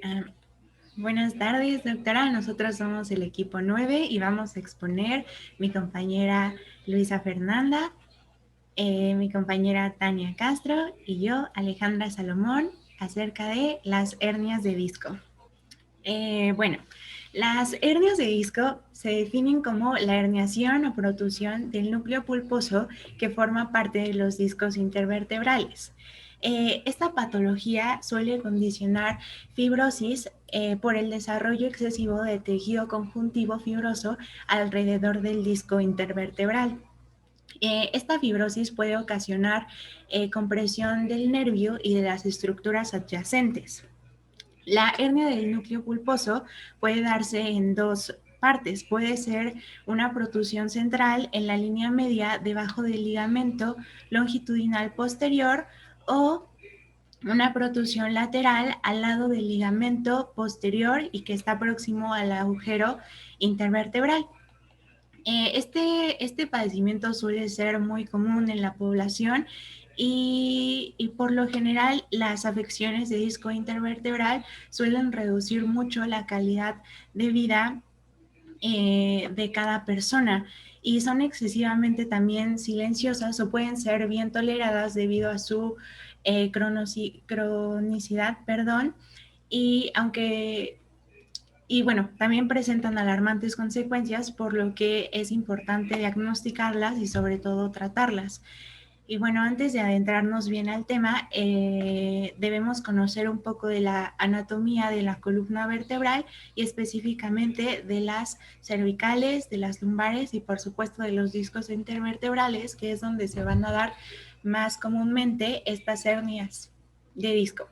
Ah, Buenas tardes, doctora. Nosotros somos el equipo 9 y vamos a exponer mi compañera Luisa Fernanda, mi compañera Tania Castro y yo, Alejandra Salomón, acerca de las hernias de disco. Bueno, las hernias de disco se definen como la herniación o protusión del núcleo pulposo que forma parte de los discos intervertebrales. Esta patología suele condicionar fibrosis por el desarrollo excesivo de tejido conjuntivo fibroso alrededor del disco intervertebral. Esta fibrosis puede ocasionar compresión del nervio y de las estructuras adyacentes. La hernia del núcleo pulposo puede darse en dos partes. Puede ser una protusión central en la línea media debajo del ligamento longitudinal posterior o una protusión lateral al lado del ligamento posterior y que está próximo al agujero intervertebral. Este padecimiento suele ser muy común en la población y por lo general las afecciones de disco intervertebral suelen reducir mucho la calidad de vida de cada persona y son excesivamente también silenciosas o pueden ser bien toleradas debido a su cronicidad, perdón, y aunque y bueno, también presentan alarmantes consecuencias, por lo que es importante diagnosticarlas y sobre todo tratarlas. Y bueno, antes de adentrarnos bien al tema, debemos conocer un poco de la anatomía de la columna vertebral y específicamente de las cervicales, de las lumbares y por supuesto de los discos intervertebrales, que es donde se van a dar más comúnmente estas hernias de disco.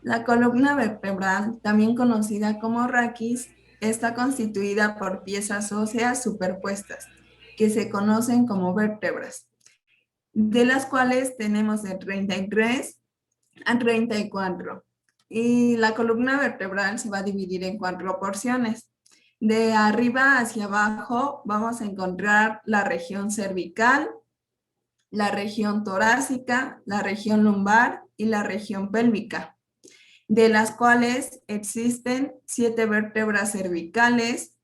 La columna vertebral, también conocida como raquis, está constituida por piezas óseas superpuestas, que se conocen como vértebras, de las cuales tenemos de 33 a 34. Y la columna vertebral se va a dividir en cuatro porciones. De arriba hacia abajo vamos a encontrar la región cervical, la región torácica, la región lumbar y la región pélvica, de las cuales existen 7 vértebras cervicales,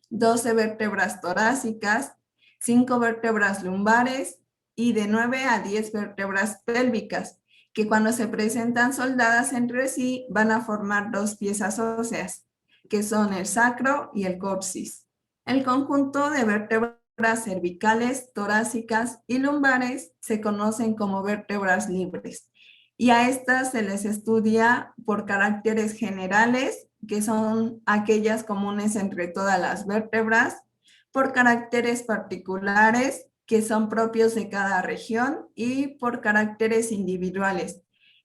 12 vértebras torácicas, 5 vértebras lumbares y de 9 a 10 vértebras pélvicas, que cuando se presentan soldadas entre sí van a formar dos piezas óseas, que son el sacro y el coxis. El conjunto de vértebras cervicales, torácicas y lumbares se conocen como vértebras libres, y a estas se les estudia por caracteres generales, que son aquellas comunes entre todas las vértebras, por caracteres particulares, que son propios de cada región, y por caracteres individuales,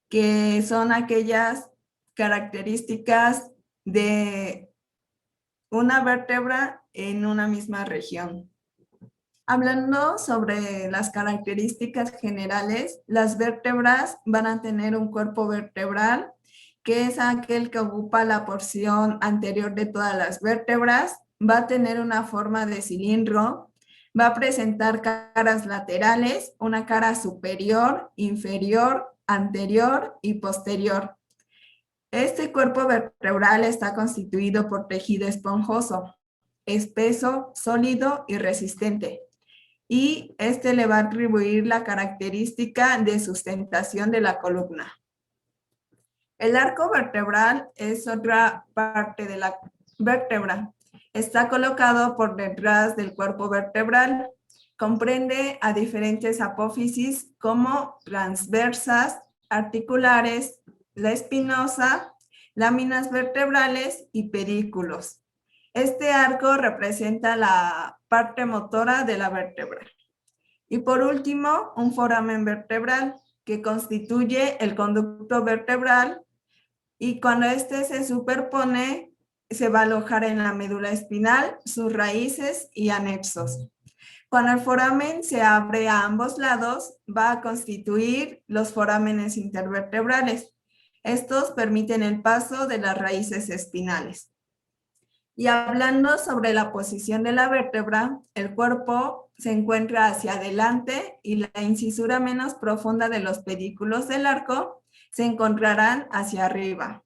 que son aquellas características de una vértebra en una misma región. Hablando sobre las características generales, las vértebras van a tener un cuerpo vertebral, que es aquel que ocupa la porción anterior de todas las vértebras, va a tener una forma de cilindro, va a presentar caras laterales, una cara superior, inferior, anterior y posterior. Este cuerpo vertebral está constituido por tejido esponjoso, espeso, sólido y resistente, y este le va a atribuir la característica de sustentación de la columna. El arco vertebral es otra parte de la vértebra. Está colocado por detrás del cuerpo vertebral. Comprende a diferentes apófisis como transversas, articulares, la espinosa, láminas vertebrales y pedículos. Este arco representa la parte motora de la vértebra. Y por último, un foramen vertebral, que constituye el conducto vertebral, y cuando este se superpone, se va a alojar en la médula espinal, sus raíces y anexos. Cuando el foramen se abre a ambos lados, va a constituir los forámenes intervertebrales. Estos permiten el paso de las raíces espinales. Y hablando sobre la posición de la vértebra, el cuerpo se encuentra hacia adelante y la incisura menos profunda de los pedículos del arco se encontrarán hacia arriba.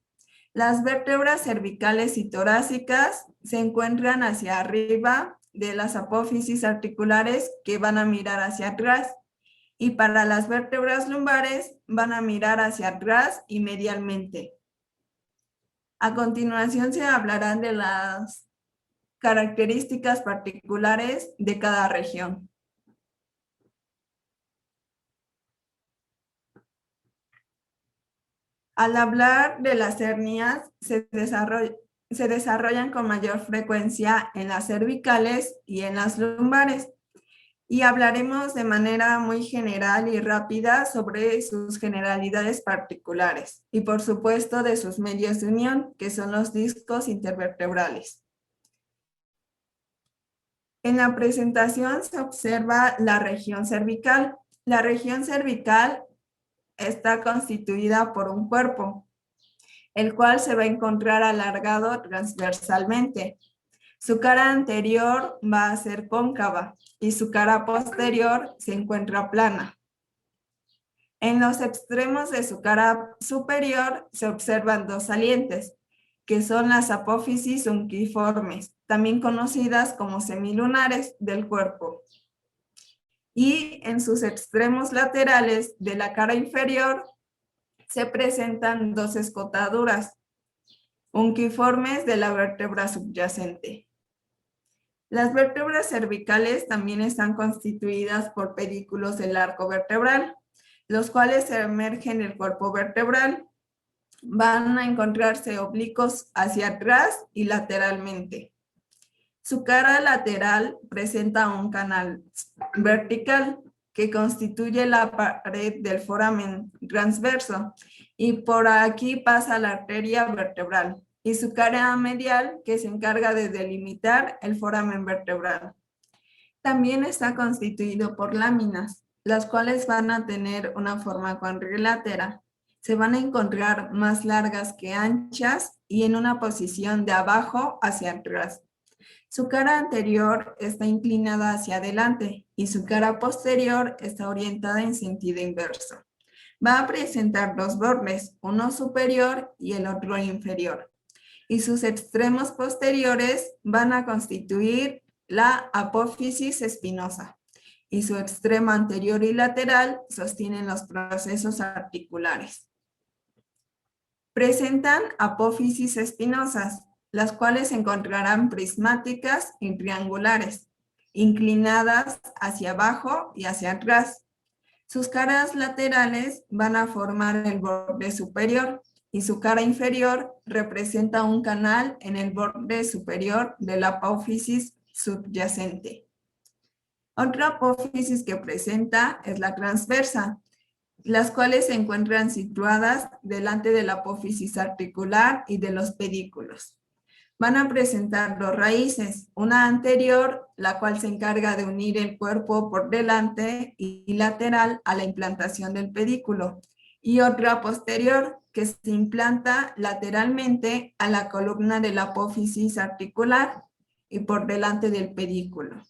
Las vértebras cervicales y torácicas se encuentran hacia arriba de las apófisis articulares que van a mirar hacia atrás. Y para las vértebras lumbares van a mirar hacia atrás y medialmente. A continuación se hablarán de las características particulares de cada región. Al hablar de las hernias, se desarrollan con mayor frecuencia en las cervicales y en las lumbares. Y hablaremos de manera muy general y rápida sobre sus generalidades particulares y por supuesto de sus medios de unión, que son los discos intervertebrales. En la presentación se observa la región cervical. La región cervical está constituida por un cuerpo, el cual se va a encontrar alargado transversalmente. Su cara anterior va a ser cóncava y su cara posterior se encuentra plana. En los extremos de su cara superior se observan dos salientes, que son las apófisis unquiformes, también conocidas como semilunares del cuerpo. Y en sus extremos laterales de la cara inferior se presentan dos escotaduras unquiformes de la vértebra subyacente. Las vértebras cervicales también están constituidas por pedículos del arco vertebral, los cuales emergen del cuerpo vertebral. Van a encontrarse oblicuos hacia atrás y lateralmente. Su cara lateral presenta un canal vertical que constituye la pared del foramen transverso y por aquí pasa la arteria vertebral y su cara medial que se encarga de delimitar el foramen vertebral. También está constituido por láminas, las cuales van a tener una forma cuadrilátera. Se van a encontrar más largas que anchas y en una posición de abajo hacia atrás. Su cara anterior está inclinada hacia adelante y su cara posterior está orientada en sentido inverso. Va a presentar dos bordes, uno superior y el otro inferior. Y sus extremos posteriores van a constituir la apófisis espinosa. Y su extremo anterior y lateral sostienen los procesos articulares. Presentan apófisis espinosas, las cuales se encontrarán prismáticas y triangulares, inclinadas hacia abajo y hacia atrás. Sus caras laterales van a formar el borde superior y su cara inferior representa un canal en el borde superior de la apófisis subyacente. Otra apófisis que presenta es la transversa, las cuales se encuentran situadas delante de la apófisis articular y de los pedículos. Van a presentar dos raíces, una anterior, la cual se encarga de unir el cuerpo por delante y lateral a la implantación del pedículo, y otra posterior, que se implanta lateralmente a la columna de la apófisis articular y por delante del pedículo.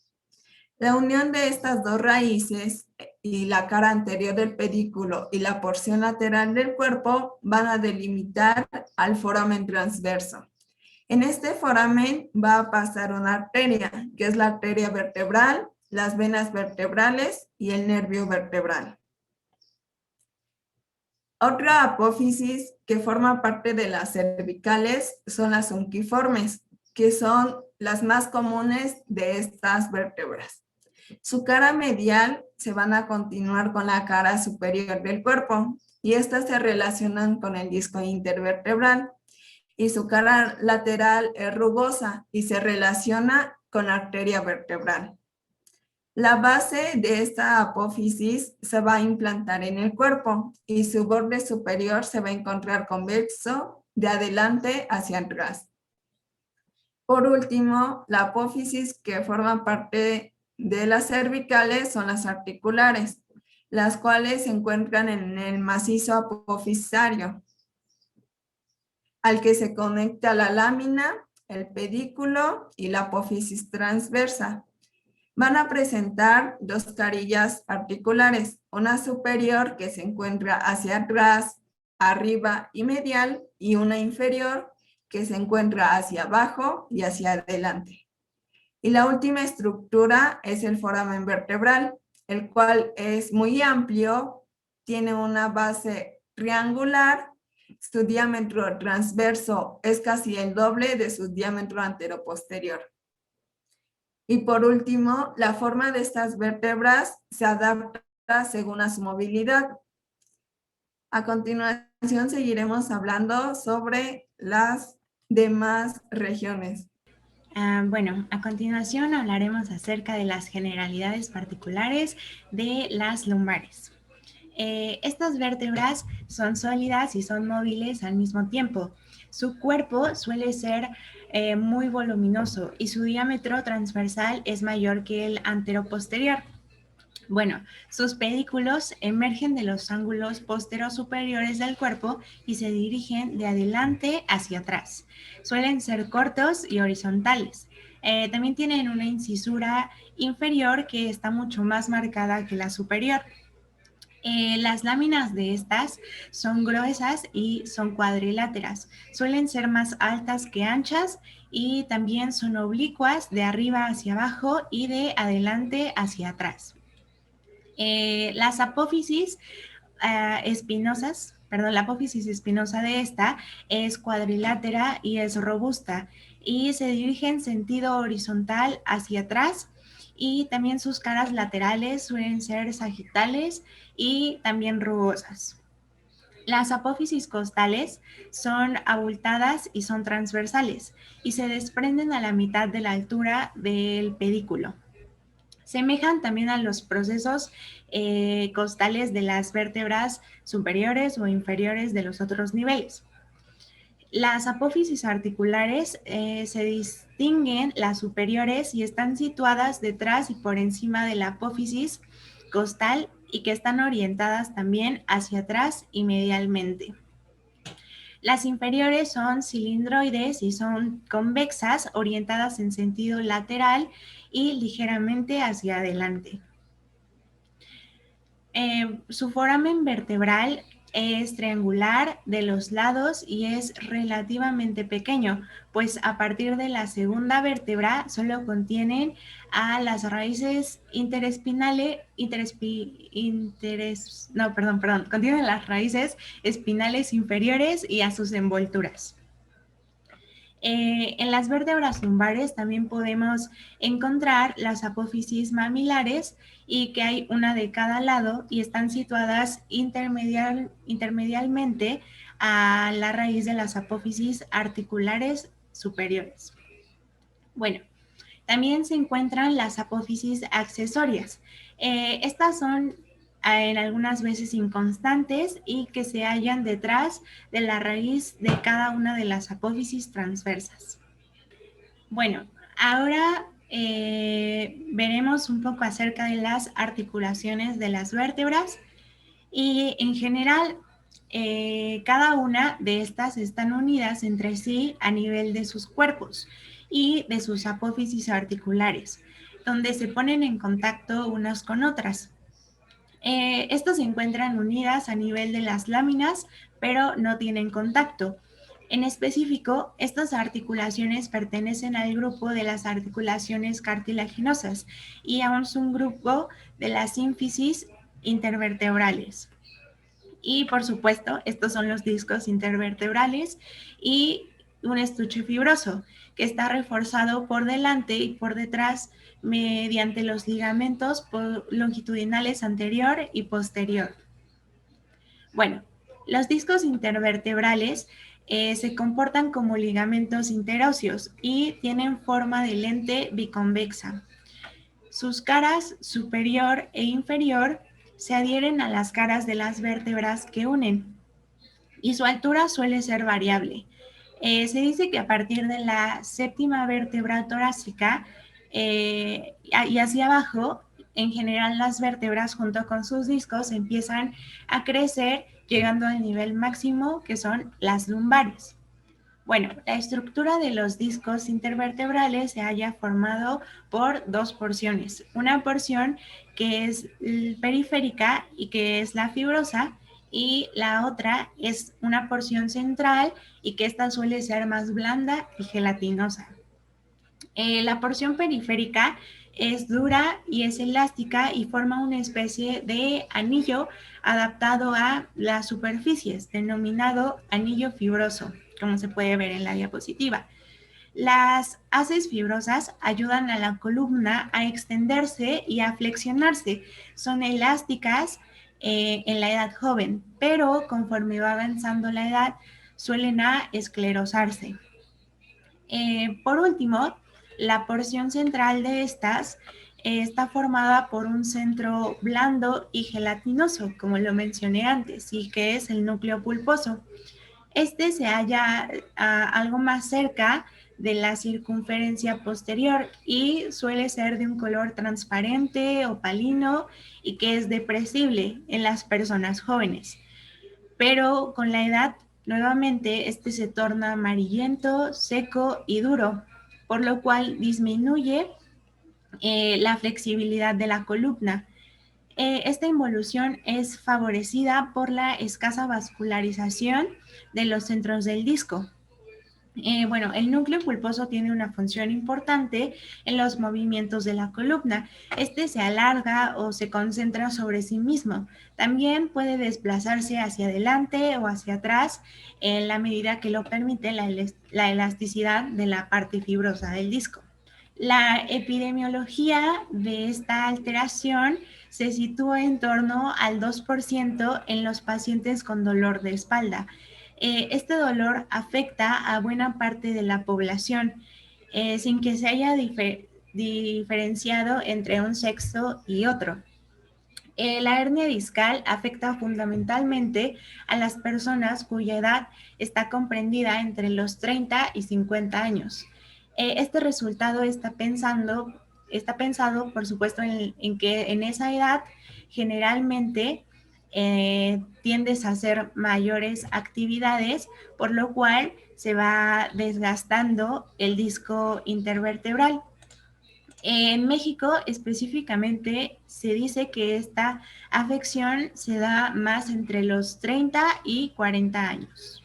La unión de estas dos raíces y la cara anterior del pedículo y la porción lateral del cuerpo van a delimitar al foramen transverso. En este foramen va a pasar una arteria, que es la arteria vertebral, las venas vertebrales y el nervio vertebral. Otra apófisis que forma parte de las cervicales son las unquiformes, que son las más comunes de estas vértebras. Su cara medial se van a continuar con la cara superior del cuerpo y estas se relacionan con el disco intervertebral. Y su cara lateral es rugosa y se relaciona con la arteria vertebral. La base de esta apófisis se va a implantar en el cuerpo y su borde superior se va a encontrar convexo de adelante hacia atrás. Por último, la apófisis que forma parte de las cervicales son las articulares, las cuales se encuentran en el macizo apofisario, al que se conecta la lámina, el pedículo y la apófisis transversa. Van a presentar dos carillas articulares, una superior que se encuentra hacia atrás arriba y medial, y una inferior que se encuentra hacia abajo y hacia adelante. Y la última estructura es el foramen vertebral, el cual es muy amplio, tiene una base triangular, su diámetro transverso es casi el doble de su diámetro anteroposterior. Y por último, la forma de estas vértebras se adapta según a su movilidad. A continuación seguiremos hablando sobre las demás regiones. Bueno, a continuación hablaremos acerca de las generalidades particulares de las lumbares. Estas vértebras son sólidas y son móviles al mismo tiempo. Su cuerpo suele ser muy voluminoso y su diámetro transversal es mayor que el anteroposterior. Bueno, sus pedículos emergen de los ángulos posteros superiores del cuerpo y se dirigen de adelante hacia atrás. Suelen ser cortos y horizontales. También tienen una incisura inferior que está mucho más marcada que la superior. Las láminas de estas son gruesas y son cuadriláteras. Suelen ser más altas que anchas y también son oblicuas de arriba hacia abajo y de adelante hacia atrás. Las apófisis espinosas, perdón, la apófisis espinosa de esta es cuadrilátera y es robusta y se dirige en sentido horizontal hacia atrás, y también sus caras laterales suelen ser sagitales y también rugosas. Las apófisis costales son abultadas y son transversales y se desprenden a la mitad de la altura del pedículo. Semejan también a los procesos costales de las vértebras superiores o inferiores de los otros niveles. Las apófisis articulares se distinguen las superiores y están situadas detrás y por encima de la apófisis costal y que están orientadas también hacia atrás y medialmente. Las inferiores son cilindroides y son convexas, orientadas en sentido lateral y ligeramente hacia adelante. Su foramen vertebral es triangular de los lados y es relativamente pequeño, pues a partir de la segunda vértebra solo contienen a las raíces contienen las raíces espinales inferiores y a sus envolturas. En las vértebras lumbares también podemos encontrar las apófisis mamilares, y que hay una de cada lado y están situadas intermedialmente a la raíz de las apófisis articulares superiores. Bueno, también se encuentran las apófisis accesorias. Estas son en algunas veces inconstantes y que se hallan detrás de la raíz de cada una de las apófisis transversas. Bueno, ahora veremos un poco acerca de las articulaciones de las vértebras, y en general cada una de estas están unidas entre sí a nivel de sus cuerpos y de sus apófisis articulares, donde se ponen en contacto unas con otras. Estas se encuentran unidas a nivel de las láminas, pero no tienen contacto. En específico, estas articulaciones pertenecen al grupo de las articulaciones cartilaginosas y a un subgrupo de las sínfisis intervertebrales. Y por supuesto, estos son los discos intervertebrales y un estuche fibroso que está reforzado por delante y por detrás mediante los ligamentos longitudinales anterior y posterior. Bueno, los discos intervertebrales se comportan como ligamentos interóseos y tienen forma de lente biconvexa. Sus caras superior e inferior se adhieren a las caras de las vértebras que unen, y su altura suele ser variable. Se dice que a partir de la séptima vértebra torácica y hacia abajo, en general las vértebras junto con sus discos empiezan a crecer, llegando al nivel máximo, que son las lumbares. Bueno, la estructura de los discos intervertebrales se halla formado por dos porciones. Una porción que es periférica y que es la fibrosa, y la otra es una porción central y que esta suele ser más blanda y gelatinosa. La porción periférica es dura y es elástica y forma una especie de anillo adaptado a las superficies, denominado anillo fibroso, como se puede ver en la diapositiva. Las haces fibrosas ayudan a la columna a extenderse y a flexionarse. Son elásticas en la edad joven, pero conforme va avanzando la edad suelen a esclerosarse. Por último, la porción central de estas está formada por un centro blando y gelatinoso, como lo mencioné antes, y que es el núcleo pulposo. Este se halla algo más cerca de la circunferencia posterior y suele ser de un color transparente, opalino y que es depresible en las personas jóvenes. Pero con la edad, nuevamente, este se torna amarillento, seco y duro, por lo cual disminuye la flexibilidad de la columna. Esta involución es favorecida por la escasa vascularización de los centros del disco. Bueno, el núcleo pulposo tiene una función importante en los movimientos de la columna. Este se alarga o se concentra sobre sí mismo. También puede desplazarse hacia adelante o hacia atrás en la medida que lo permite la elasticidad de la parte fibrosa del disco. La epidemiología de esta alteración se sitúa en torno al 2% en los pacientes con dolor de espalda. Este dolor afecta a buena parte de la población sin que se haya diferenciado entre un sexo y otro. La hernia discal afecta fundamentalmente a las personas cuya edad está comprendida entre los 30 y 50 años. Este resultado está pensado, por supuesto, en que en esa edad generalmente tiendes a hacer mayores actividades, por lo cual se va desgastando el disco intervertebral. En México específicamente se dice que esta afección se da más entre los 30 y 40 años.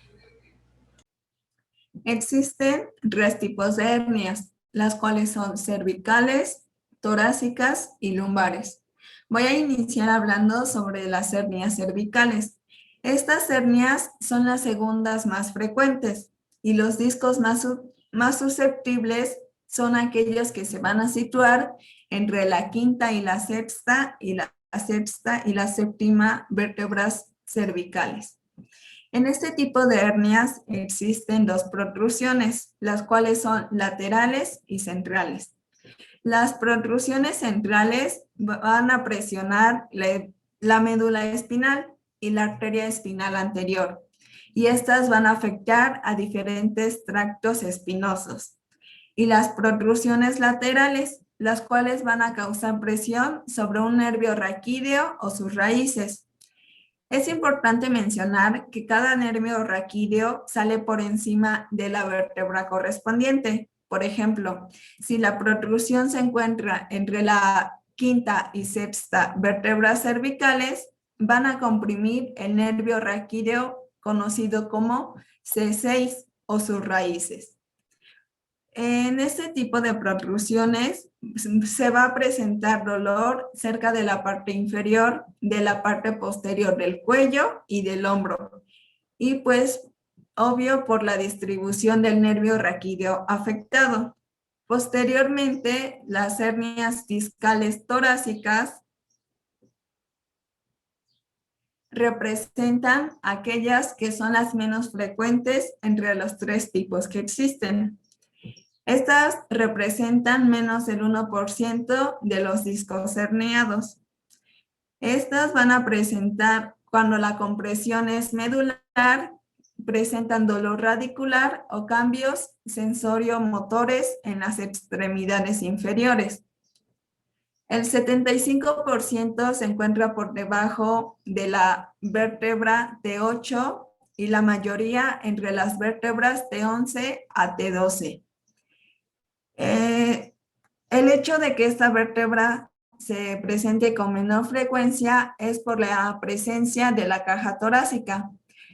Existen tres tipos de hernias, las cuales son cervicales, torácicas y lumbares. Voy a iniciar hablando sobre las hernias cervicales. Estas hernias son las segundas más frecuentes y los discos más susceptibles son aquellos que se van a situar entre la quinta y la sexta y la sexta y la séptima vértebras cervicales. En este tipo de hernias existen dos protrusiones, las cuales son laterales y centrales. Las protrusiones centrales van a presionar la médula espinal y la arteria espinal anterior, y estas van a afectar a diferentes tractos espinosos. Y las protrusiones laterales, las cuales van a causar presión sobre un nervio raquídeo o sus raíces. Es importante mencionar que cada nervio raquídeo sale por encima de la vértebra correspondiente. Por ejemplo, si la protrusión se encuentra entre la quinta y sexta vértebras cervicales, van a comprimir el nervio raquídeo conocido como C6 o sus raíces. En este tipo de protrusiones se va a presentar dolor cerca de la parte inferior, de la parte posterior del cuello y del hombro. Y pues, obvio, por la distribución del nervio raquídeo afectado. Posteriormente, las hernias discales torácicas representan aquellas que son las menos frecuentes entre los tres tipos que existen. Estas representan menos del 1% de los discos herniados. Estas van a presentar, cuando la compresión es medular, presentan dolor radicular o cambios sensorio-motores en las extremidades inferiores. El 75% se encuentra por debajo de la vértebra T8 y la mayoría entre las vértebras T11 a T12. El hecho de que esta vértebra se presente con menor frecuencia es por la presencia de la caja torácica,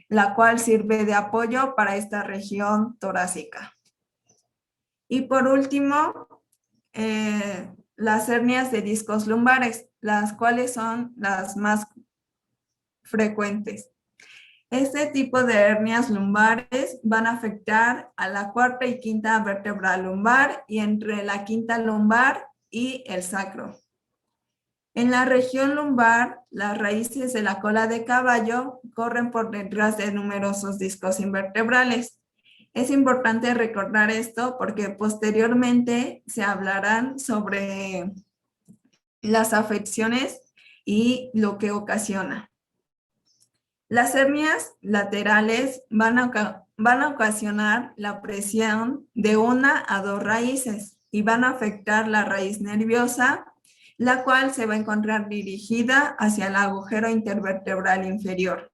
la cual sirve de apoyo para esta región torácica. Y por último, las hernias de discos lumbares, las cuales son las más frecuentes. Este tipo de hernias lumbares van a afectar a la cuarta y quinta vértebra lumbar y entre la quinta lumbar y el sacro. En la región lumbar, las raíces de la cola de caballo corren por detrás de numerosos discos invertebrales. Es importante recordar esto porque posteriormente se hablarán sobre las afecciones y lo que ocasiona. Las hernias laterales van a ocasionar la presión de una a dos raíces y van a afectar la raíz nerviosa, la cual se va a encontrar dirigida hacia el agujero intervertebral inferior.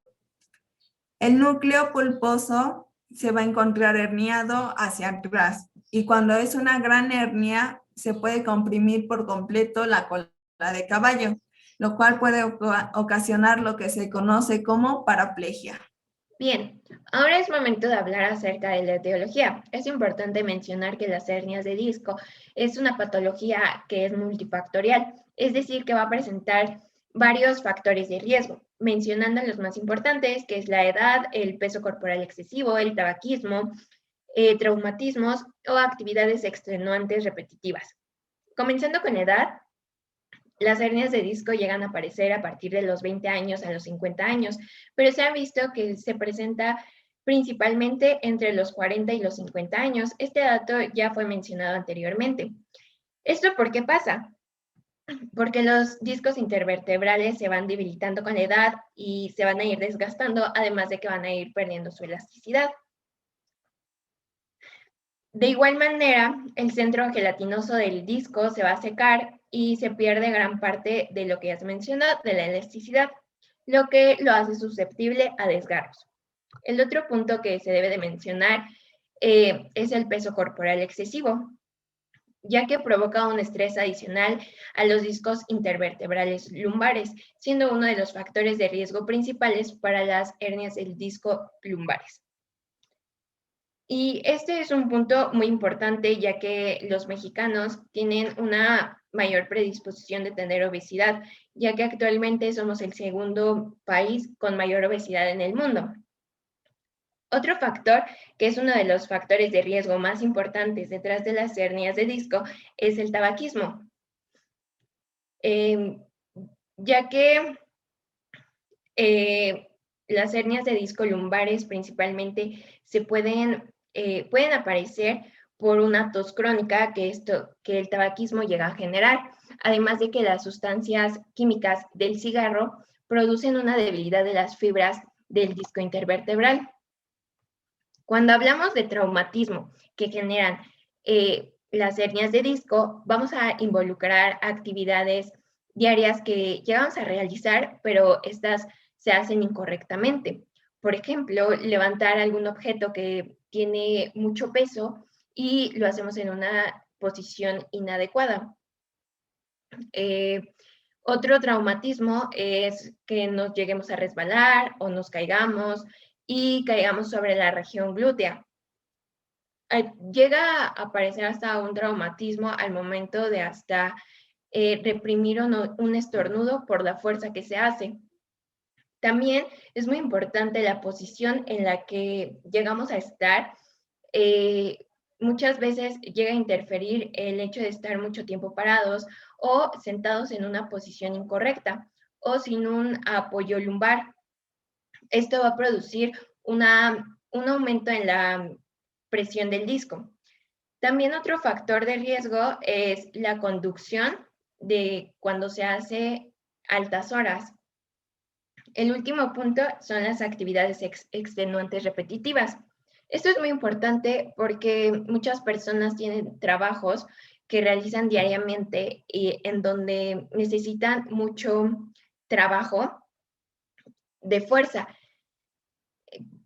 El núcleo pulposo se va a encontrar herniado hacia atrás y cuando es una gran hernia se puede comprimir por completo la cola de caballo, lo cual puede ocasionar lo que se conoce como paraplegia. Bien, ahora es momento de hablar acerca de la etiología. Es importante mencionar que las hernias de disco es una patología que es multifactorial, es decir, que va a presentar varios factores de riesgo, mencionando los más importantes, que es la edad, el peso corporal excesivo, el tabaquismo, traumatismos o actividades extenuantes repetitivas. Comenzando con la edad, las hernias de disco llegan a aparecer a partir de los 20 años a los 50 años, pero se ha visto que se presenta principalmente entre los 40 y los 50 años. Este dato ya fue mencionado anteriormente. ¿Esto por qué pasa? Porque los discos intervertebrales se van debilitando con la edad y se van a ir desgastando, además de que van a ir perdiendo su elasticidad. De igual manera, el centro gelatinoso del disco se va a secar y se pierde gran parte de lo que ya se mencionó, de la elasticidad, lo que lo hace susceptible a desgarros. El otro punto que se debe de mencionar es el peso corporal excesivo, ya que provoca un estrés adicional a los discos intervertebrales lumbares, siendo uno de los factores de riesgo principales para las hernias del disco lumbares. Y este es un punto muy importante, ya que los mexicanos tienen una mayor predisposición de tener obesidad, ya que actualmente somos el segundo país con mayor obesidad en el mundo. Otro factor, que es uno de los factores de riesgo más importantes detrás de las hernias de disco, es el tabaquismo. Ya que las hernias de disco lumbares principalmente pueden aparecer por una tos crónica que el tabaquismo llega a generar, además de que las sustancias químicas del cigarro producen una debilidad de las fibras del disco intervertebral. Cuando hablamos de traumatismo que generan las hernias de disco, vamos a involucrar actividades diarias que llegamos a realizar, pero estas se hacen incorrectamente. Por ejemplo, levantar algún objeto que tiene mucho peso y lo hacemos en una posición inadecuada. Otro traumatismo es que nos lleguemos a resbalar o nos caigamos y caigamos sobre la región glútea. Llega a aparecer hasta un traumatismo al momento de hasta reprimir un estornudo por la fuerza que se hace. También es muy importante la posición en la que llegamos a estar. Muchas veces llega a interferir el hecho de estar mucho tiempo parados o sentados en una posición incorrecta o sin un apoyo lumbar. Esto va a producir un aumento en la presión del disco. También otro factor de riesgo es la conducción de cuando se hace altas horas. El último punto son las actividades extenuantes repetitivas. Esto es muy importante porque muchas personas tienen trabajos que realizan diariamente y en donde necesitan mucho trabajo de fuerza,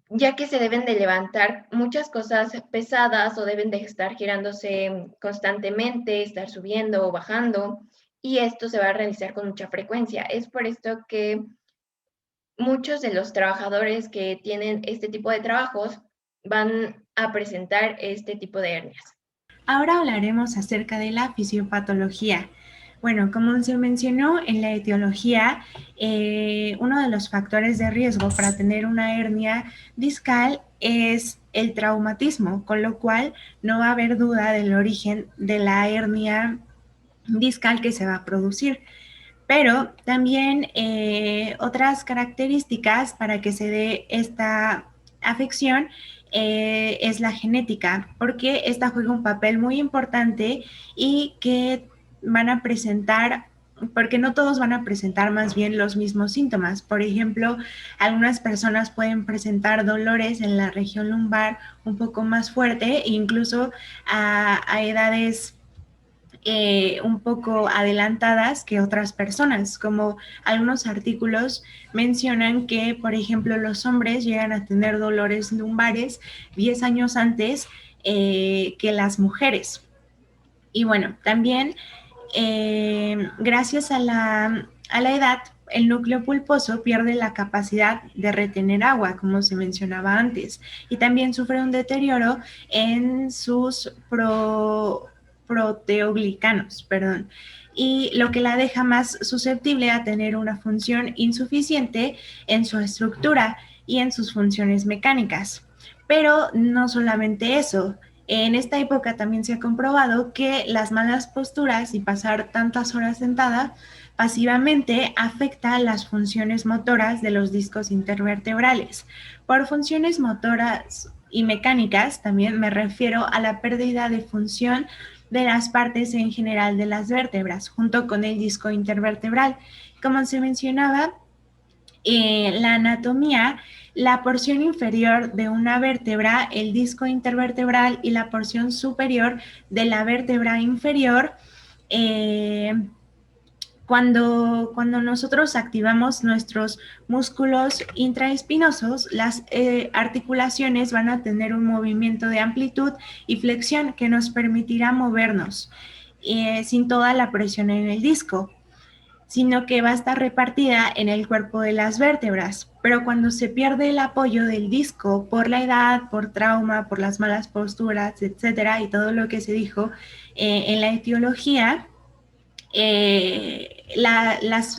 ya que se deben de levantar muchas cosas pesadas o deben de estar girándose constantemente, estar subiendo o bajando. y esto se va a realizar con mucha frecuencia. Es por esto que muchos de los trabajadores que tienen este tipo de trabajos van a presentar este tipo de hernias. Ahora hablaremos acerca de la fisiopatología. Bueno, como se mencionó en la etiología, uno de los factores de riesgo para tener una hernia discal es el traumatismo, con lo cual no va a haber duda del origen de la hernia discal que se va a producir. Pero también otras características para que se dé esta afección es la genética, porque esta juega un papel muy importante y que van a presentar, porque no todos van a presentar más bien los mismos síntomas. Por ejemplo, algunas personas pueden presentar dolores en la región lumbar un poco más fuerte, incluso a edades un poco adelantadas que otras personas, como algunos artículos mencionan que, por ejemplo, los hombres llegan a tener dolores lumbares 10 años antes que las mujeres. Y bueno, también gracias a la edad, el núcleo pulposo pierde la capacidad de retener agua, como se mencionaba antes, y también sufre un deterioro en sus proteoglicanos, perdón, y lo que la deja más susceptible a tener una función insuficiente en su estructura y en sus funciones mecánicas. Pero no solamente eso, en esta época también se ha comprobado que las malas posturas y pasar tantas horas sentada pasivamente afecta las funciones motoras de los discos intervertebrales. Por funciones motoras y mecánicas también me refiero a la pérdida de función de las partes en general de las vértebras, junto con el disco intervertebral. Como se mencionaba, la anatomía, la porción inferior de una vértebra, el disco intervertebral y la porción superior de la vértebra inferior, cuando nosotros activamos nuestros músculos intraespinosos, las articulaciones van a tener un movimiento de amplitud y flexión que nos permitirá movernos sin toda la presión en el disco, sino que va a estar repartida en el cuerpo de las vértebras. Pero cuando se pierde el apoyo del disco por la edad, por trauma, por las malas posturas, etcétera, y todo lo que se dijo en la etiología,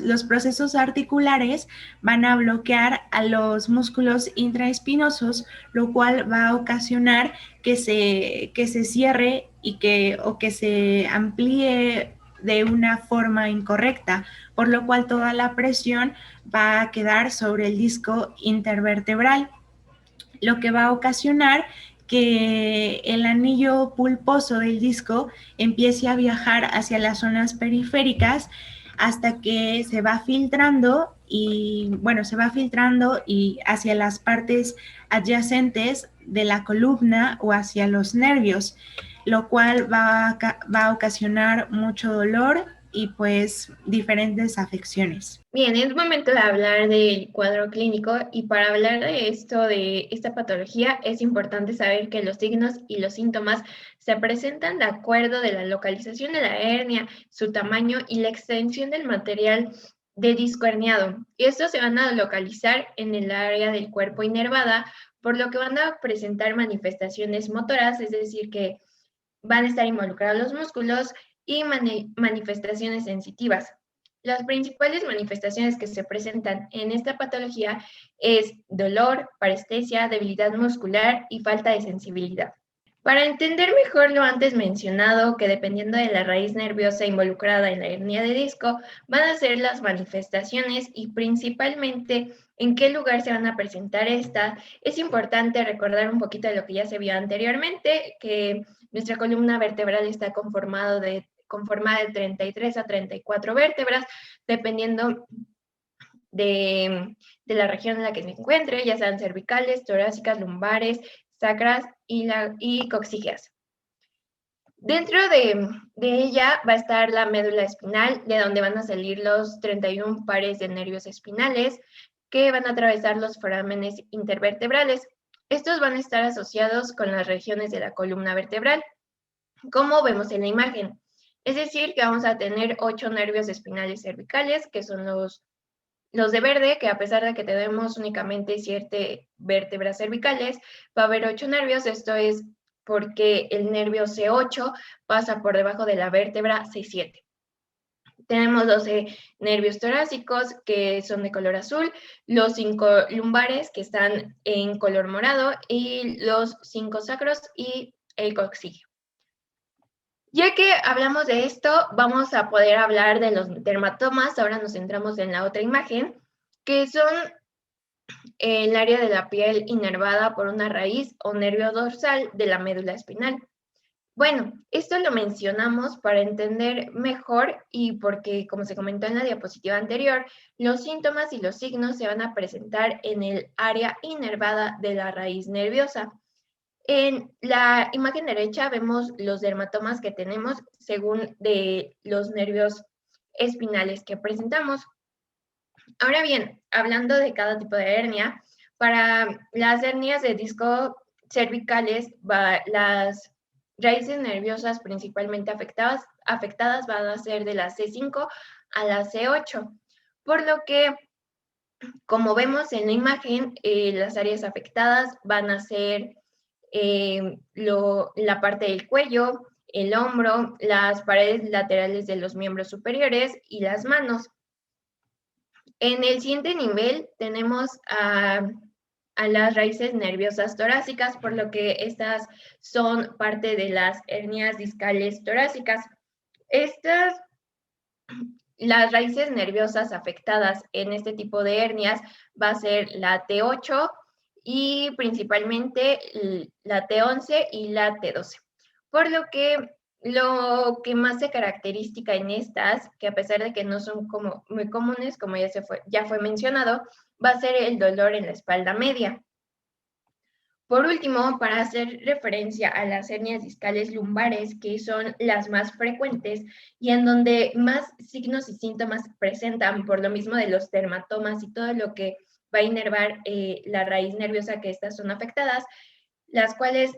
los procesos articulares van a bloquear a los músculos intraespinosos, lo cual va a ocasionar que se cierre o que se amplíe de una forma incorrecta, por lo cual toda la presión va a quedar sobre el disco intervertebral, lo que va a ocasionar que el anillo pulposo del disco empiece a viajar hacia las zonas periféricas hasta que se va filtrando y hacia las partes adyacentes de la columna o hacia los nervios, lo cual va a ocasionar mucho dolor y pues diferentes afecciones. Bien, es momento de hablar del cuadro clínico y para hablar de esto, de esta patología, es importante saber que los signos y los síntomas se presentan de acuerdo de la localización de la hernia, su tamaño y la extensión del material de disco herniado. Y estos se van a localizar en el área del cuerpo inervada, por lo que van a presentar manifestaciones motoras, es decir, que van a estar involucrados los músculos y manifestaciones sensitivas. Las principales manifestaciones que se presentan en esta patología es dolor, parestesia, debilidad muscular y falta de sensibilidad. Para entender mejor lo antes mencionado, que dependiendo de la raíz nerviosa involucrada en la hernia de disco, van a ser las manifestaciones y principalmente en qué lugar se van a presentar estas, es importante recordar un poquito de lo que ya se vio anteriormente, que nuestra columna vertebral está conformada de 33 a 34 vértebras, dependiendo de la región en la que se encuentre, ya sean cervicales, torácicas, lumbares, sacras y coxígeas. Dentro de ella va a estar la médula espinal, de donde van a salir los 31 pares de nervios espinales que van a atravesar los forámenes intervertebrales. Estos van a estar asociados con las regiones de la columna vertebral, como vemos en la imagen. Es decir, que vamos a tener 8 nervios espinales cervicales, que son los de verde, que a pesar de que tenemos únicamente 7 vértebras cervicales, va a haber 8 nervios. Esto es porque el nervio C8 pasa por debajo de la vértebra C7. Tenemos 12 nervios torácicos que son de color azul, los 5 lumbares que están en color morado y los 5 sacros y el coxígeo. Ya que hablamos de esto, vamos a poder hablar de los dermatomas. Ahora nos centramos en la otra imagen, que son el área de la piel inervada por una raíz o nervio dorsal de la médula espinal. Bueno, esto lo mencionamos para entender mejor y porque, como se comentó en la diapositiva anterior, los síntomas y los signos se van a presentar en el área inervada de la raíz nerviosa. En la imagen derecha vemos los dermatomas que tenemos según de los nervios espinales que presentamos. Ahora bien, hablando de cada tipo de hernia, para las hernias de disco cervicales, las raíces nerviosas principalmente afectadas van a ser de la C5 a la C8, por lo que, como vemos en la imagen, las áreas afectadas van a ser la parte del cuello, el hombro, las paredes laterales de los miembros superiores y las manos. En el siguiente nivel tenemos a las raíces nerviosas torácicas, por lo que estas son parte de las hernias discales torácicas. Las raíces nerviosas afectadas en este tipo de hernias va a ser la T8 y principalmente la T11 y la T12. Por lo que más se caracteriza en estas, que a pesar de que no son como muy comunes, como ya fue mencionado, va a ser el dolor en la espalda media. Por último, para hacer referencia a las hernias discales lumbares, que son las más frecuentes y en donde más signos y síntomas presentan por lo mismo de los dermatomas y todo lo que va a inervar la raíz nerviosa que estas son afectadas, las cuales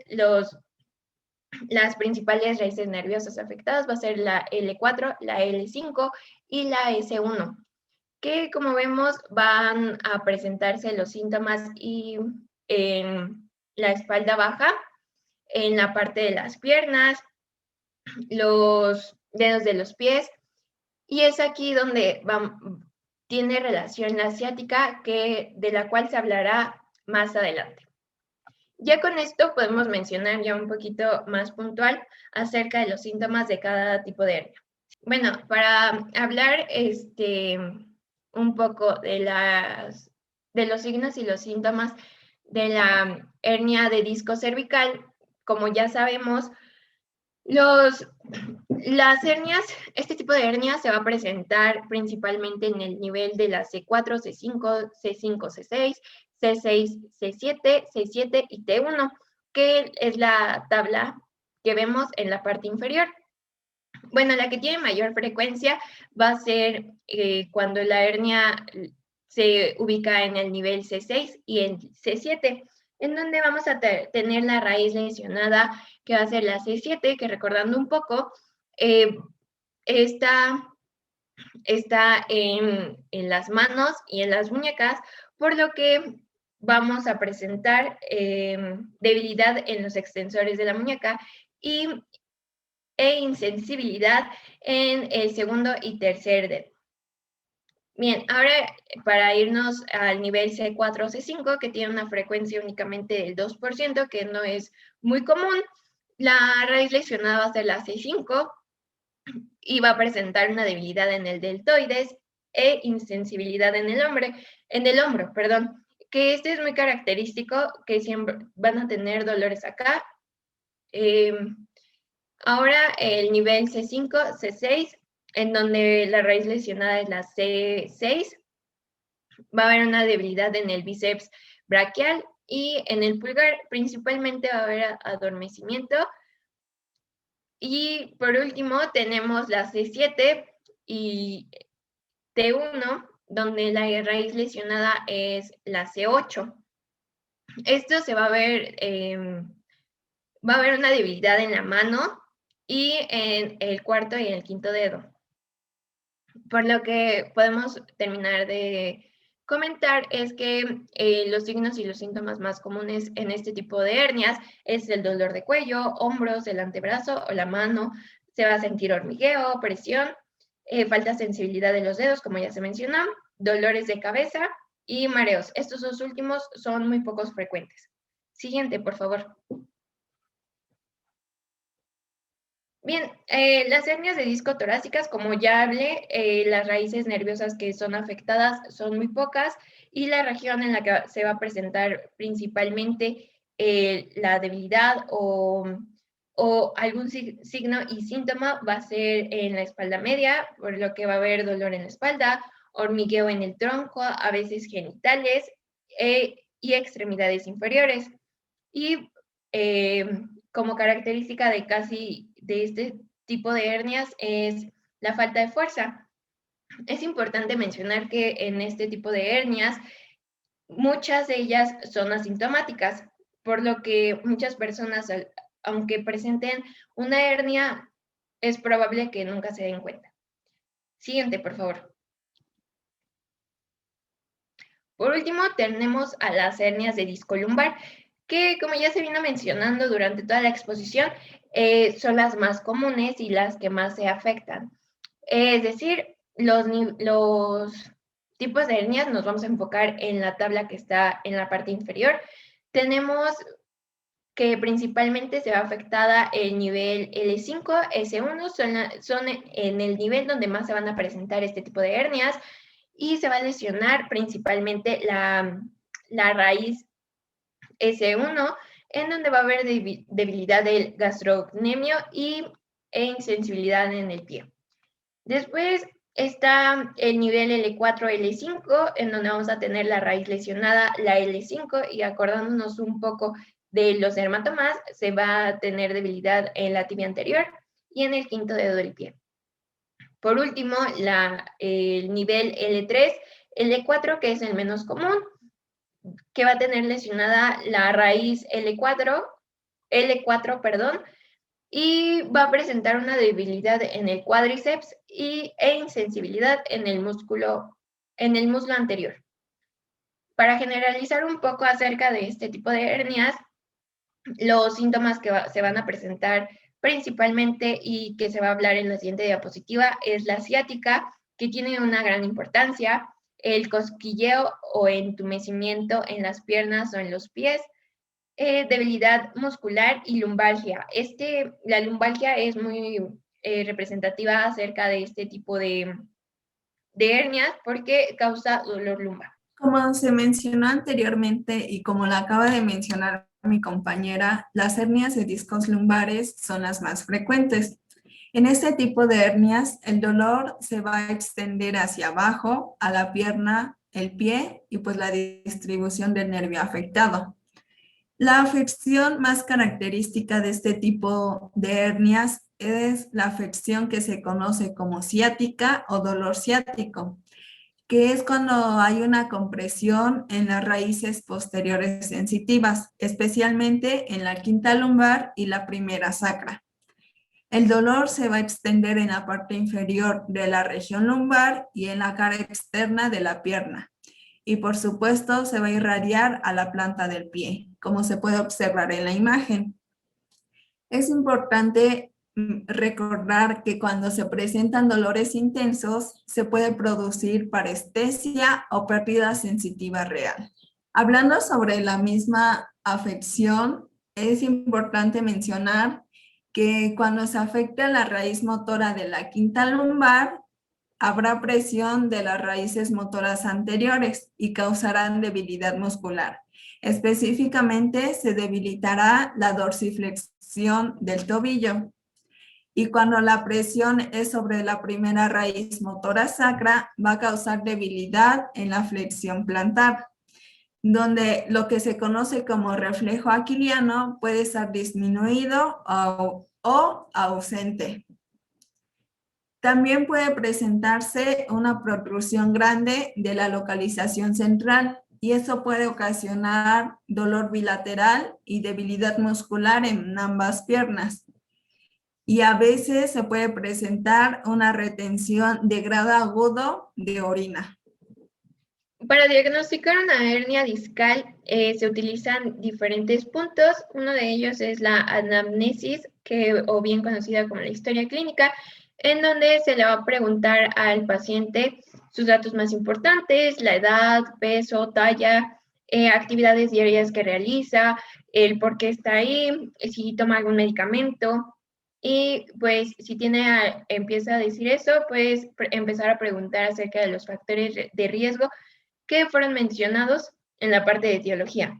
las principales raíces nerviosas afectadas va a ser la L4, la L5 y la S1, que como vemos van a presentarse los síntomas y en la espalda baja, en la parte de las piernas, los dedos de los pies, y es aquí donde tiene relación la ciática, de la cual se hablará más adelante. Ya con esto podemos mencionar ya un poquito más puntual acerca de los síntomas de cada tipo de hernia. Bueno, para hablar un poco de los signos y los síntomas de la hernia de disco cervical, como ya sabemos, las hernias, este tipo de hernia se va a presentar principalmente en el nivel de la C4, C5, C5, C6, C6, C7, C7 y T1, que es la tabla que vemos en la parte inferior. Bueno, la que tiene mayor frecuencia va a ser cuando la hernia se ubica en el nivel C6 y el C7, en donde vamos a tener la raíz lesionada, que va a ser la C7, que recordando un poco, está en las manos y en las muñecas, por lo que vamos a presentar debilidad en los extensores de la muñeca e insensibilidad en el segundo y tercer dedo. Bien, ahora para irnos al nivel C4 o C5, que tiene una frecuencia únicamente del 2%, que no es muy común, la raíz lesionada va a ser la C5 y va a presentar una debilidad en el deltoides e insensibilidad en el hombro, que este es muy característico, que siempre van a tener dolores acá. Ahora el nivel C5, C6, en donde la raíz lesionada es la C6, va a haber una debilidad en el bíceps braquial y en el pulgar principalmente va a haber adormecimiento. Y por último tenemos la C7 y T1, donde la raíz lesionada es la C8. Esto se va a ver, va a haber una debilidad en la mano y en el cuarto y en el quinto dedo. Por lo que podemos terminar de comentar es que los signos y los síntomas más comunes en este tipo de hernias es el dolor de cuello, hombros, el antebrazo o la mano. Se va a sentir hormigueo, presión, falta de sensibilidad de los dedos, como ya se mencionó, dolores de cabeza y mareos. Estos dos últimos son muy pocos frecuentes. Siguiente, por favor. Bien, las hernias de disco torácicas, como ya hablé, las raíces nerviosas que son afectadas son muy pocas y la región en la que se va a presentar principalmente la debilidad o algún signo y síntoma va a ser en la espalda media, por lo que va a haber dolor en la espalda, hormigueo en el tronco, a veces genitales y extremidades inferiores. Y como característica de casi de este tipo de hernias es la falta de fuerza. Es importante mencionar que en este tipo de hernias, muchas de ellas son asintomáticas, por lo que muchas personas, aunque presenten una hernia, es probable que nunca se den cuenta. Siguiente, por favor. Por último, tenemos a las hernias de disco lumbar, que como ya se vino mencionando durante toda la exposición, son las más comunes y las que más se afectan. Es decir, los tipos de hernias nos vamos a enfocar en la tabla que está en la parte inferior. Tenemos que principalmente se va afectada el nivel L5, S1, son en el nivel donde más se van a presentar este tipo de hernias y se va a lesionar principalmente la raíz S1, en donde va a haber debilidad del gastrocnemio e insensibilidad en el pie. Después está el nivel L4, L5, en donde vamos a tener la raíz lesionada, la L5, y acordándonos un poco de los dermatomas, se va a tener debilidad en la tibia anterior y en el quinto dedo del pie. Por último, el nivel L3, L4, que es el menos común, que va a tener lesionada la raíz L4, y va a presentar una debilidad en el cuádriceps e insensibilidad en el muslo anterior. Para generalizar un poco acerca de este tipo de hernias, los síntomas que se van a presentar principalmente y que se va a hablar en la siguiente diapositiva es la ciática, que tiene una gran importancia, el cosquilleo o entumecimiento en las piernas o en los pies, debilidad muscular y lumbalgia. La lumbalgia es muy representativa acerca de este tipo de hernias porque causa dolor lumbar. Como se mencionó anteriormente y como la acaba de mencionar mi compañera, las hernias de discos lumbares son las más frecuentes. En este tipo de hernias, el dolor se va a extender hacia abajo, a la pierna, el pie y pues la distribución del nervio afectado. La afección más característica de este tipo de hernias es la afección que se conoce como ciática o dolor ciático, que es cuando hay una compresión en las raíces posteriores sensitivas, especialmente en la quinta lumbar y la primera sacra. El dolor se va a extender en la parte inferior de la región lumbar y en la cara externa de la pierna. Y por supuesto se va a irradiar a la planta del pie, como se puede observar en la imagen. Es importante recordar que cuando se presentan dolores intensos, se puede producir parestesia o pérdida sensitiva real. Hablando sobre la misma afección, es importante mencionar que cuando se afecta la raíz motora de la quinta lumbar, habrá presión de las raíces motoras anteriores y causarán debilidad muscular. Específicamente, se debilitará la dorsiflexión del tobillo. Y cuando la presión es sobre la primera raíz motora sacra, va a causar debilidad en la flexión plantar, donde lo que se conoce como reflejo aquiliano puede estar disminuido o ausente. También puede presentarse una protrusión grande de la localización central y eso puede ocasionar dolor bilateral y debilidad muscular en ambas piernas. y a veces se puede presentar una retención de grado agudo de orina. Para diagnosticar una hernia discal se utilizan diferentes puntos. Uno de ellos es la anamnesis, o bien conocida como la historia clínica, en donde se le va a preguntar al paciente sus datos más importantes, la edad, peso, talla, actividades diarias que realiza, el por qué está ahí, si toma algún medicamento. Y pues si empieza a decir eso, pues empezar a preguntar acerca de los factores de riesgo que fueron mencionados en la parte de etiología.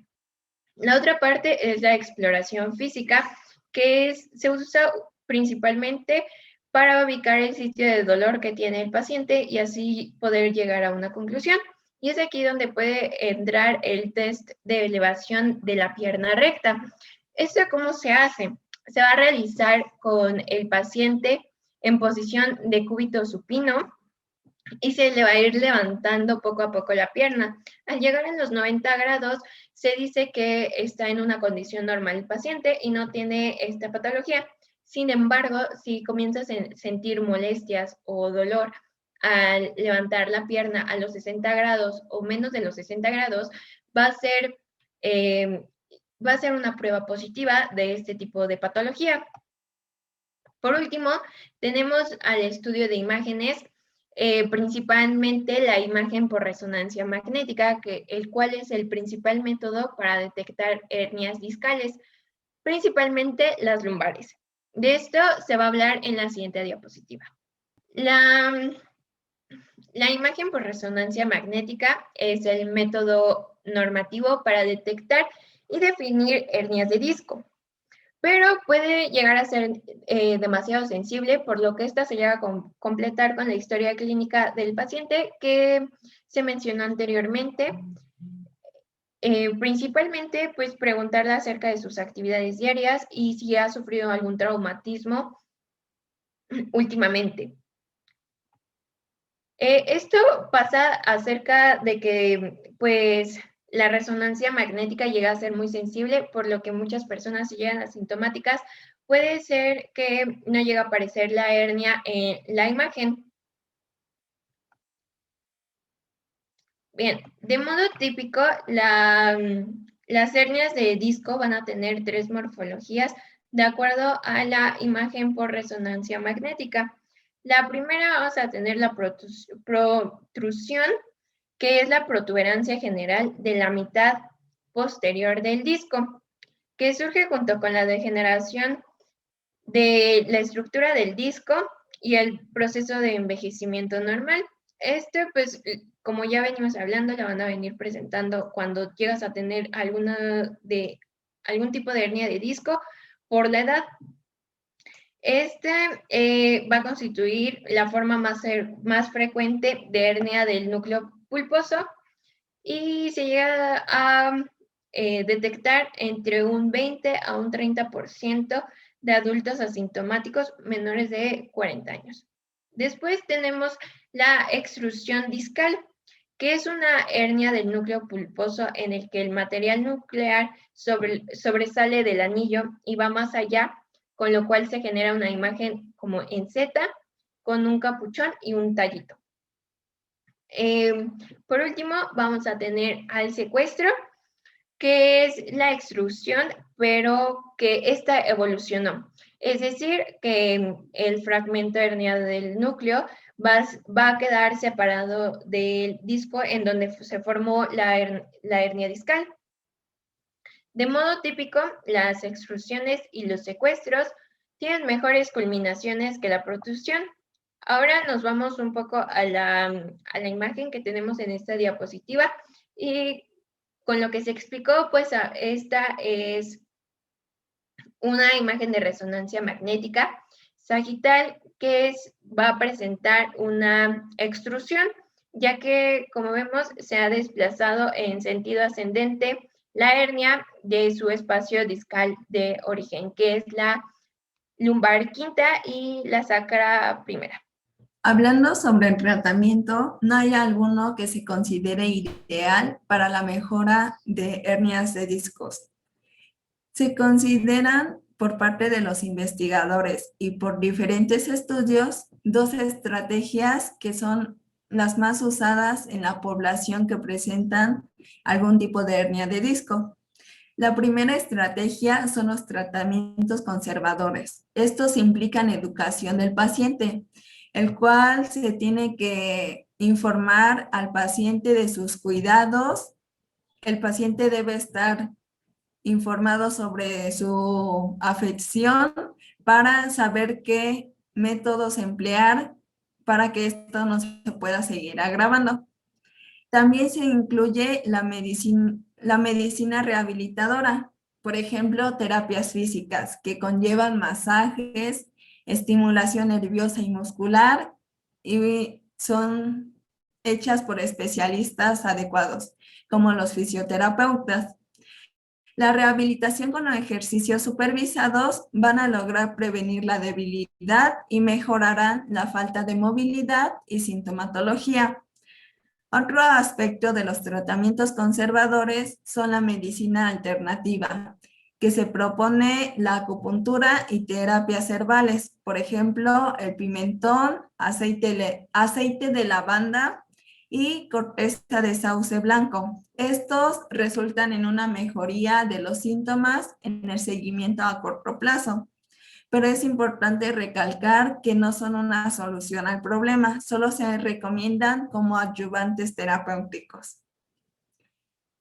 La otra parte es la exploración física, que se usa principalmente para ubicar el sitio de dolor que tiene el paciente y así poder llegar a una conclusión. Y es aquí donde puede entrar el test de elevación de la pierna recta. ¿Esto cómo se hace? Se va a realizar con el paciente en posición de cúbito supino, y se le va a ir levantando poco a poco la pierna. Al llegar a los 90 grados, se dice que está en una condición normal el paciente y no tiene esta patología. Sin embargo, si comienza a sentir molestias o dolor al levantar la pierna a los 60 grados o menos de los 60 grados, va a ser una prueba positiva de este tipo de patología. Por último, tenemos al estudio de imágenes, principalmente la imagen por resonancia magnética, el cual es el principal método para detectar hernias discales, principalmente las lumbares. De esto se va a hablar en la siguiente diapositiva. La imagen por resonancia magnética es el método normativo para detectar y definir hernias de disco, pero puede llegar a ser demasiado sensible, por lo que esta se llega a completar con la historia clínica del paciente que se mencionó anteriormente. Principalmente, pues, preguntarle acerca de sus actividades diarias y si ha sufrido algún traumatismo últimamente. Esto pasa acerca de que, pues, la resonancia magnética llega a ser muy sensible, por lo que muchas personas, si llegan asintomáticas, puede ser que no llegue a aparecer la hernia en la imagen. Bien, de modo típico, las hernias de disco van a tener 3 morfologías de acuerdo a la imagen por resonancia magnética. La primera vamos a tener la protrusión, que es la protuberancia general de la mitad posterior del disco, que surge junto con la degeneración de la estructura del disco y el proceso de envejecimiento normal. Pues, como ya venimos hablando, la van a venir presentando cuando llegas a tener algún tipo de hernia de disco por la edad. Va a constituir la forma más frecuente de hernia del núcleo pulposo y se llega a detectar entre un 20 a un 30% de adultos asintomáticos menores de 40 años. Después tenemos la extrusión discal, que es una hernia del núcleo pulposo en el que el material nuclear sobresale del anillo y va más allá, con lo cual se genera una imagen como en Z, con un capuchón y un tallito. Por último, vamos a tener al secuestro, que es la extrusión, pero que esta evolucionó. Es decir, que el fragmento herniado del núcleo va a quedar separado del disco en donde se formó la hernia discal. De modo típico, las extrusiones y los secuestros tienen mejores culminaciones que la protrusión. Ahora nos vamos un poco a la imagen que tenemos en esta diapositiva y con lo que se explicó, pues esta es una imagen de resonancia magnética sagital que va a presentar una extrusión, ya que, como vemos, se ha desplazado en sentido ascendente la hernia de su espacio discal de origen, que es la lumbar quinta y la sacra primera. Hablando sobre el tratamiento, no hay alguno que se considere ideal para la mejora de hernias de discos. Se consideran por parte de los investigadores y por diferentes estudios, dos estrategias que son las más usadas en la población que presentan algún tipo de hernia de disco. La primera estrategia son los tratamientos conservadores. Estos implican educación del paciente, el cual se tiene que informar al paciente de sus cuidados. El paciente debe estar informado sobre su afección para saber qué métodos emplear para que esto no se pueda seguir agravando. También se incluye la medicina rehabilitadora, por ejemplo, terapias físicas que conllevan masajes, estimulación nerviosa y muscular y son hechas por especialistas adecuados, como los fisioterapeutas. La rehabilitación con los ejercicios supervisados van a lograr prevenir la debilidad y mejorarán la falta de movilidad y sintomatología. Otro aspecto de los tratamientos conservadores son la medicina alternativa, que se propone la acupuntura y terapias herbales, por ejemplo, el pimentón, aceite de lavanda y corteza de sauce blanco. Estos resultan en una mejoría de los síntomas en el seguimiento a corto plazo. Pero es importante recalcar que no son una solución al problema, solo se recomiendan como adyuvantes terapéuticos.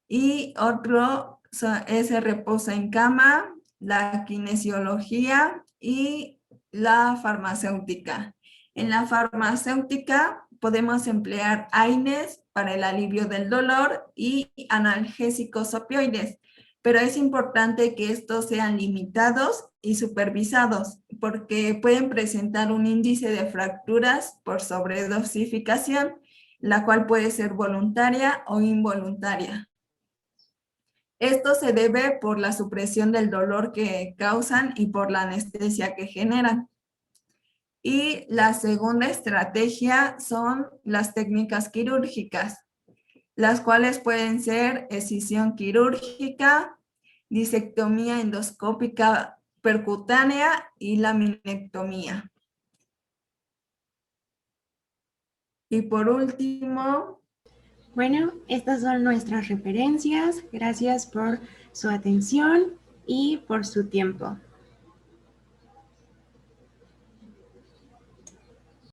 Y otro es el reposo en cama, la kinesiología y la farmacéutica. En la farmacéutica podemos emplear AINES para el alivio del dolor y analgésicos opioides, pero es importante que estos sean limitados y supervisados porque pueden presentar un índice de fracturas por sobredosificación, la cual puede ser voluntaria o involuntaria. Esto se debe por la supresión del dolor que causan y por la anestesia que generan. Y la segunda estrategia son las técnicas quirúrgicas, las cuales pueden ser escisión quirúrgica, disectomía endoscópica percutánea y laminectomía. Y por último... Bueno, estas son nuestras referencias. Gracias por su atención y por su tiempo.